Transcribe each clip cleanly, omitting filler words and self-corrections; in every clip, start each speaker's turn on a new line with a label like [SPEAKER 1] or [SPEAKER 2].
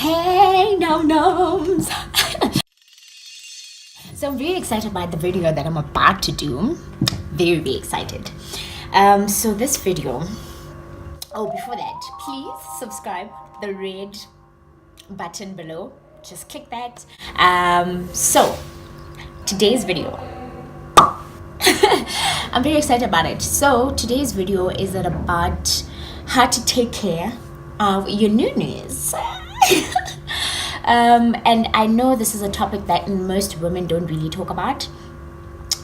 [SPEAKER 1] Hey, NomNoms! So I'm very excited about the video that I'm about to do. Very excited. So this video, before that, please subscribe, the red button below. Just click that. So today's video, I'm very excited about it. So today's video is about how to take care of your Nunus. And I know this is a topic that most women don't really talk about.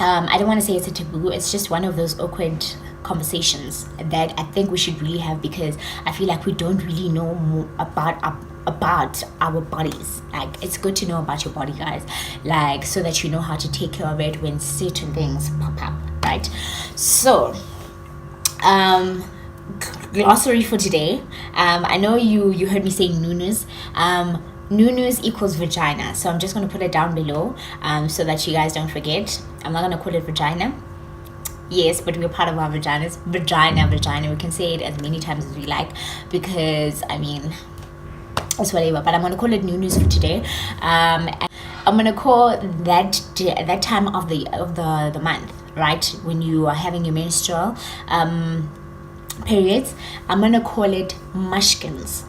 [SPEAKER 1] I don't want to say it's a taboo. It's just one of those awkward conversations that I think we should really have, because I feel like we don't really know more about our bodies. Like, it's good to know about your body, guys, like, so that you know how to take care of it when certain things pop up, right? So glossary for today. I know you heard me say Nunus. Nunus equals vagina, so I'm just going to put it down below so that you guys don't forget. I'm not going to call it vagina, yes, but we're part of our vaginas. Vagina, we can say it as many times as we like, because I mean, it's whatever, but I'm going to call it Nunus for today. And I'm going to call that time of the month, right, when you are having your menstrual periods, I'm going to call it mushkins.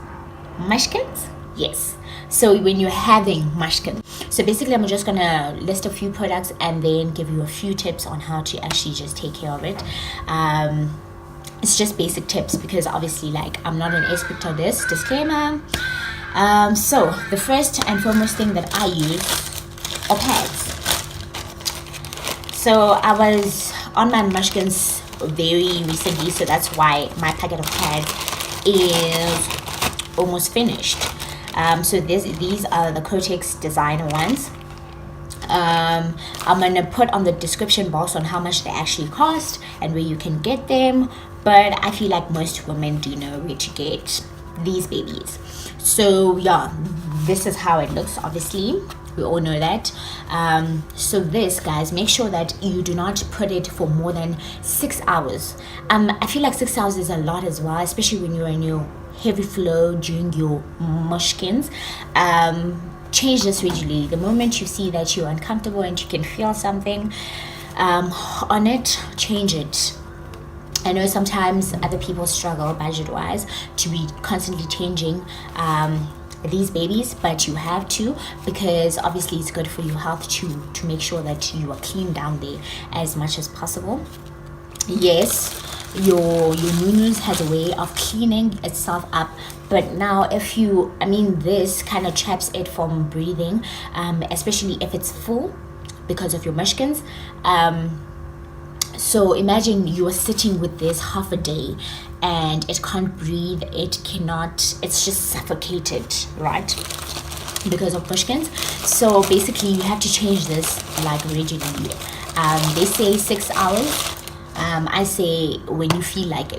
[SPEAKER 1] Yes. So when you're having mushkin, so basically I'm just gonna list a few products and then give you a few tips on how to actually just take care of it. It's just basic tips, because obviously, like, I'm not an expert on this, disclaimer. So the first and foremost thing that I use are pads. So I was on my mushkins very recently, so that's why my packet of pads is almost finished. So these are the Kotex designer ones. I'm gonna put on the description box on how much they actually cost and where you can get them, but I feel like most women do know where to get these babies. So yeah, this is how it looks. Obviously, we all know that. So this, guys, make sure that you do not put it for more than 6 hours. I feel like 6 hours is a lot as well, especially when you're in your heavy flow during your mushkins. Change this regularly. The moment you see that you're uncomfortable and you can feel something on it, change it. I know sometimes other people struggle budget wise to be constantly changing these babies, but you have to, because obviously it's good for your health to make sure that you are clean down there as much as possible. Yes, your Nunus has a way of cleaning itself up, but now this kind of traps it from breathing, especially if it's full because of your mushkins. So imagine you are sitting with this half a day and it can't breathe, it's just suffocated, right, because of mushkins. So basically you have to change this like regularly. They say 6 hours. I say when you feel like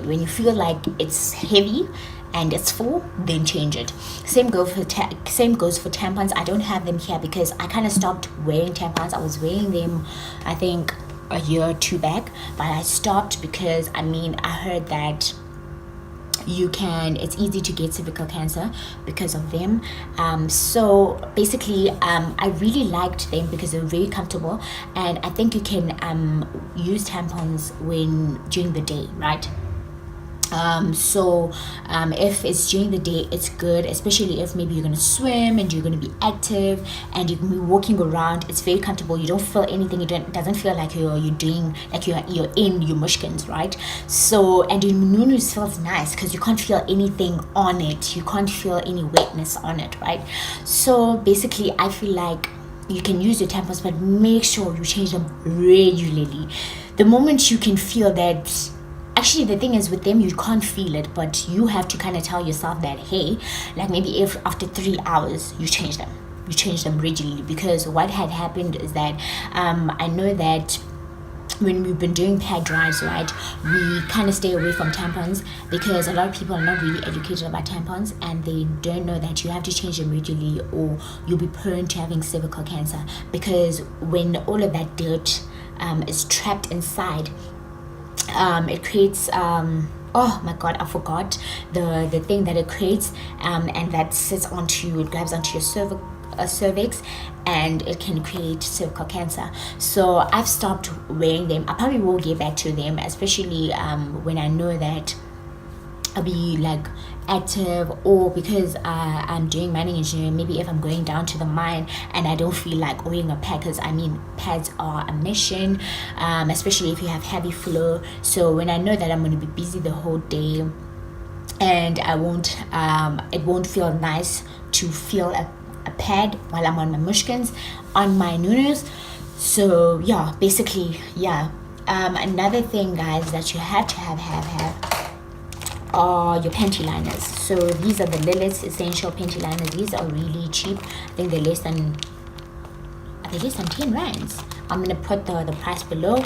[SPEAKER 1] it's heavy and it's full, then change it. Same goes for tampons. I don't have them here because I kind of stopped wearing tampons. I was wearing them, I think, a year or two back, but I stopped because I heard that it's easy to get cervical cancer because of them. So basically, I really liked them because they're very comfortable, and I think you can use tampons during the day, right? If it's during the day, it's good, especially if maybe you're gonna swim and you're gonna be active and you can be walking around. It's very comfortable. You don't feel anything. It doesn't feel like you're in your mushkins, right? So, and your Nunus feels nice because you can't feel anything on it. You can't feel any wetness on it, right? So basically, I feel like you can use your tampons, but make sure you change them regularly. The moment you can feel that. Actually, the thing is, with them, you can't feel it, but you have to kind of tell yourself that, hey, like maybe if after 3 hours you change them regularly. Because what had happened is that I know that when we've been doing pad drives, right, we kind of stay away from tampons because a lot of people are not really educated about tampons and they don't know that you have to change them regularly or you'll be prone to having cervical cancer, because when all of that dirt is trapped inside, it creates oh my god, I forgot the thing that it creates, and that sits onto, it grabs onto your cervix, and it can create cervical cancer. So I've stopped wearing them. I probably will get back to them, especially when I know that I'll be like active, or because I'm doing mining engineering. Maybe if I'm going down to the mine and I don't feel like wearing a pad, because I mean pads are a mission, especially if you have heavy flow. So when I know that I'm going to be busy the whole day, and I won't it won't feel nice to feel a pad while I'm on my mushkins, on my Nunus. So yeah, basically, yeah. Another thing, guys, that you have to have are your PantyLiners. So these are the Lilith's Essential PantyLiners. These are really cheap. I think they're less than 10 rands. I'm gonna put the price below.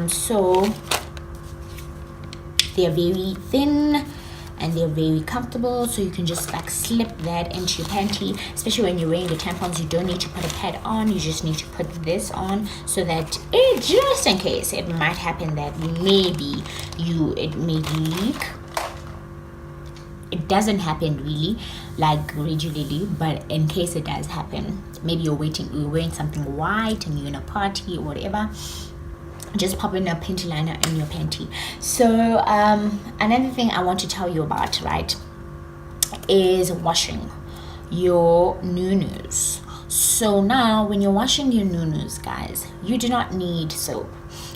[SPEAKER 1] So they're very thin and they're very comfortable, so you can just like slip that into your panty. Especially when you're wearing the tampons, you don't need to put a pad on, you just need to put this on, so that it, just in case it might happen that maybe it may leak. It doesn't happen really like regularly, but in case it does happen, maybe you're wearing something white and you're in a party or whatever, just pop in a PantyLiner in your panty. So another thing I want to tell you about, right, is washing your Nunus. So now when you're washing your Nunus, guys, you do not need soap.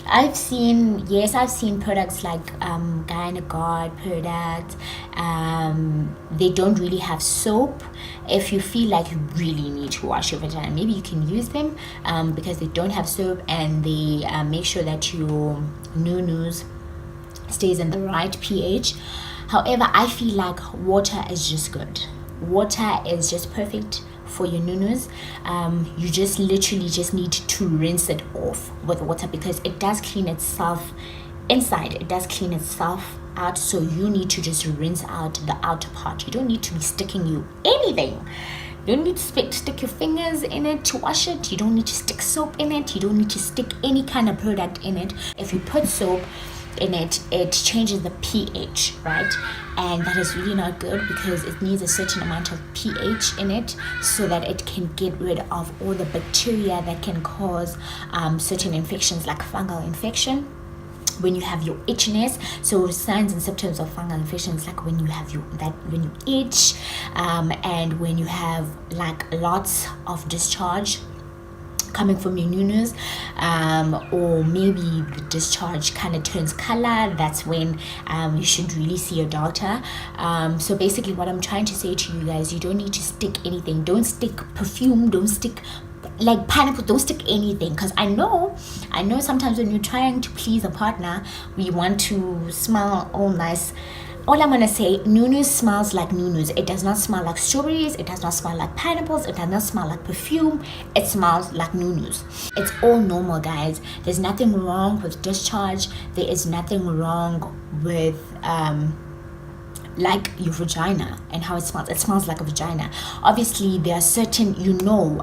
[SPEAKER 1] I've seen products like Gynagard products. They don't really have soap. If you feel like you really need to wash your vagina, maybe you can use them because they don't have soap, and they make sure that your Nunus stays in the right pH. However, I feel like water is just good. Water is just perfect for your Nunus. You just literally just need to rinse it off with water, because it does clean itself inside. It does clean itself out. So you need to just rinse out the outer part. You don't need to be sticking you anything. You don't need to stick your fingers in it to wash it. You don't need to stick soap in it. You don't need to stick any kind of product in it. If you put soap in it, it changes the pH, right? And that is really not good, because it needs a certain amount of pH in it so that it can get rid of all the bacteria that can cause certain infections, like fungal infection. When you have your itchiness, so signs and symptoms of fungal infections, like when you have when you itch, and when you have like lots of discharge coming from your Nunus, or maybe the discharge kind of turns color, that's when you should really see a doctor. So basically what I'm trying to say to you guys, you don't need to stick anything. Don't stick perfume, don't stick like pineapple, don't stick anything, because I know sometimes when you're trying to please a partner, we want to smell all nice. All I'm gonna say, Nunus smells like Nunus. It does not smell like strawberries. It does not smell like pineapples. It does not smell like perfume. It smells like Nunus. It's all normal, guys. There's nothing wrong with discharge. There is nothing wrong with like your vagina and how it smells. It smells like a vagina. Obviously, there are certain,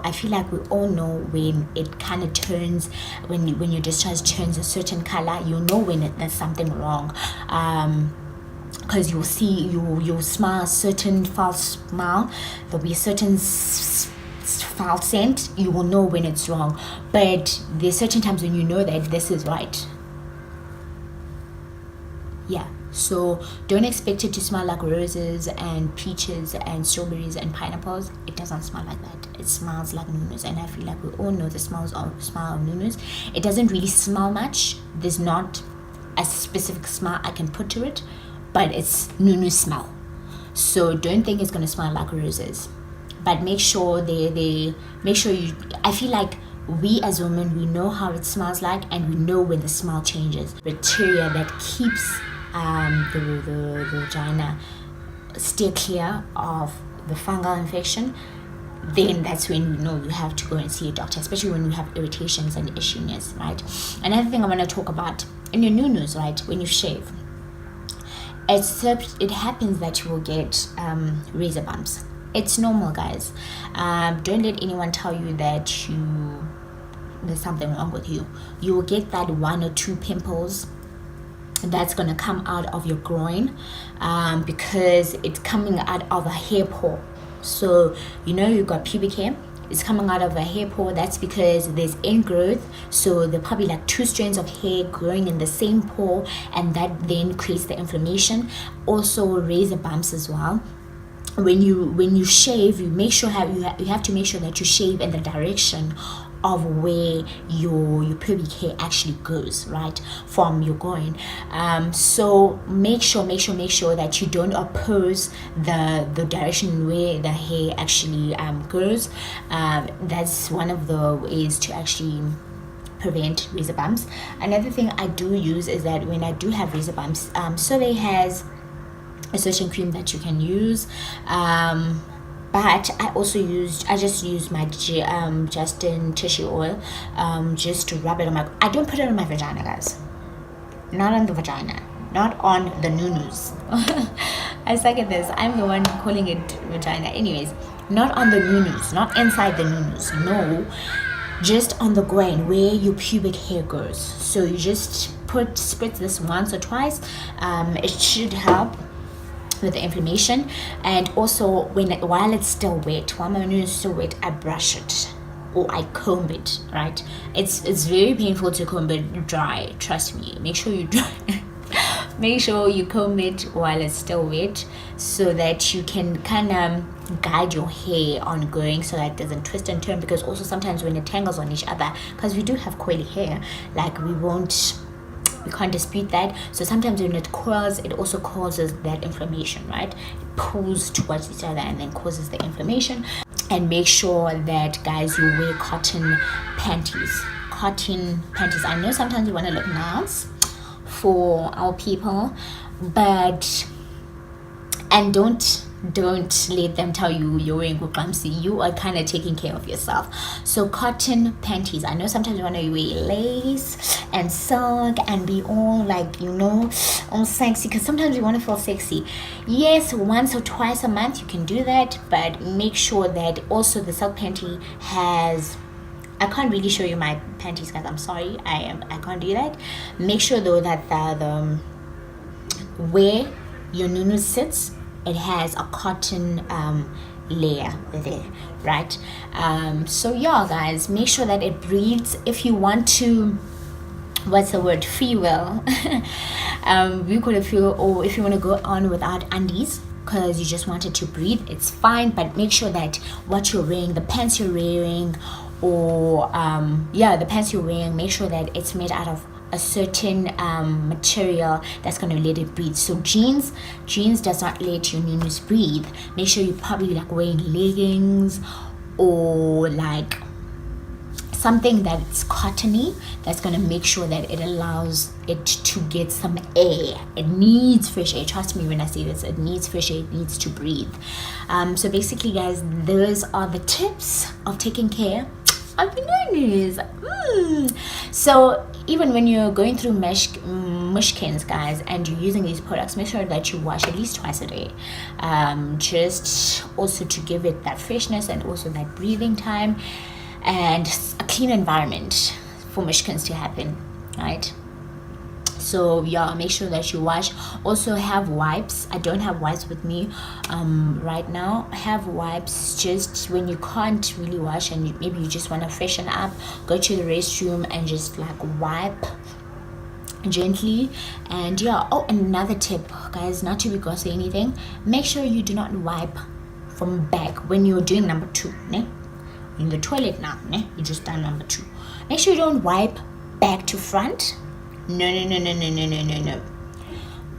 [SPEAKER 1] I feel like we all know when it kind of turns, when your discharge turns a certain color, when there's something wrong. Because you'll smell a certain foul smell. There'll be a certain foul scent. You will know when it's wrong. But there's certain times when you know that this is right. Yeah. So don't expect it to smell like roses and peaches and strawberries and pineapples. It doesn't smell like that. It smells like Nunus, and I feel like we all know the smell of Nunus. It doesn't really smell much. There's not a specific smell I can put to it, but it's Nunus smell. So don't think it's gonna smell like roses. But make sure I feel like we as women, we know how it smells like, and we know when the smell changes. Bacteria that keeps the vagina steer clear of the fungal infection, then that's when you have to go and see a doctor, especially when you have irritations and issueness, right? Another thing I want to talk about, in your Nunus, right, when you shave, it happens that you will get razor bumps. It's normal, guys. Don't let anyone tell you that there's something wrong with you. You will get that 1 or 2 pimples that's gonna come out of your groin, because it's coming out of a hair pore. So you know you got pubic hair, it's coming out of a hair pore. That's because there's ingrowth, so there probably like 2 strands of hair growing in the same pore, and that then creates the inflammation. Also razor bumps as well. When you shave, you have to make sure that you shave in the direction of where your pubic hair actually goes, right, from your groin. So make sure that you don't oppose the direction where the hair actually goes. That's one of the ways to actually prevent razor bumps. Another thing I do use is that when I do have razor bumps, Soleil has a certain cream that you can use, but I just use my Justin tissue oil, just to rub it on my. I don't put it on my vagina, guys. Not on the vagina, not on the Nunus. I suck at this. I'm the one calling it vagina. Anyways, not on the Nunus, not inside the Nunus. No, just on the groin where your pubic hair goes. So you just spritz this once or twice. It should help with the inflammation. And also while it's still wet, while my Nunus is still wet, I brush it or I comb it, right? It's very painful to comb it dry, trust me. Make sure you dry make sure you comb it while it's still wet, so that you can kind of guide your hair on going, so that it doesn't twist and turn. Because also sometimes when it tangles on each other, because we do have coily hair, like we can't dispute that. So sometimes when it coils, it also causes that inflammation, right? It pulls towards each other and then causes the inflammation. And make sure that, guys, you wear cotton panties. I know sometimes you want to look nice for our people, but don't let them tell you you're wearing good clumsy. You are kind of taking care of yourself. So cotton panties. I know sometimes you want to wear lace and silk and be all like, all sexy, because sometimes you want to feel sexy. Yes, once or twice a month you can do that, but make sure that also the silk panty has. I can't really show you my panties, guys. I'm sorry. I can't do that. Make sure though that the where your Nunus sits, it has a cotton layer there, right? So yeah, guys, make sure that it breathes. If you want to, what's the word, free will, we could feel, or if you want to go on without undies because you just wanted to breathe, it's fine. But make sure that what you're wearing, the pants you're wearing, or the pants you're wearing, make sure that it's made out of a certain material that's going to let it breathe. So jeans does not let your Nunus breathe. Make sure you're probably like wearing leggings or like something that's cottony, that's going to make sure that it allows it to get some air. It needs fresh air. Trust me when I say this, it needs fresh air, it needs to breathe. So basically, guys, those are the tips of taking care of your Nunus. So even when you're going through mushkins, guys, and you're using these products, make sure that you wash at least twice a day, just also to give it that freshness and also that breathing time and a clean environment for mushkins to happen, right? So yeah, make sure that you wash. Also have wipes. I don't have wipes with me right now. Have wipes just when you can't really wash and maybe you just want to freshen up, go to the restroom and just like wipe gently. And yeah, and another tip, guys, not to be gross or anything, make sure you do not wipe from back when you're doing number 2, ne? In the toilet now, ne? You just done number 2. Make sure you don't wipe back to front. No.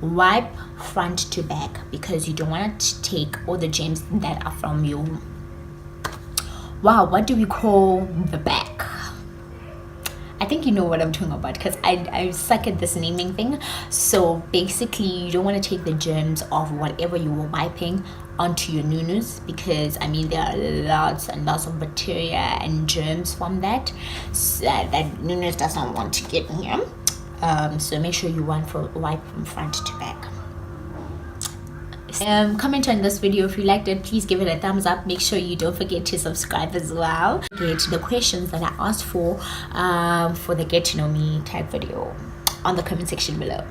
[SPEAKER 1] Wipe front to back, because you don't want to take all the germs that are from your, what do we call the back? I think you know what I'm talking about, because I suck at this naming thing. So basically, you don't want to take the germs of whatever you were wiping onto your Nunus, because I mean there are lots and lots of bacteria and germs from that that Nunus does not want to get in here. So make sure you wipe from front to back. Comment on this video if you liked it. Please give it a thumbs up. Make sure you don't forget to subscribe as well. Get the questions that I asked for the get to know me type video on the comment section below.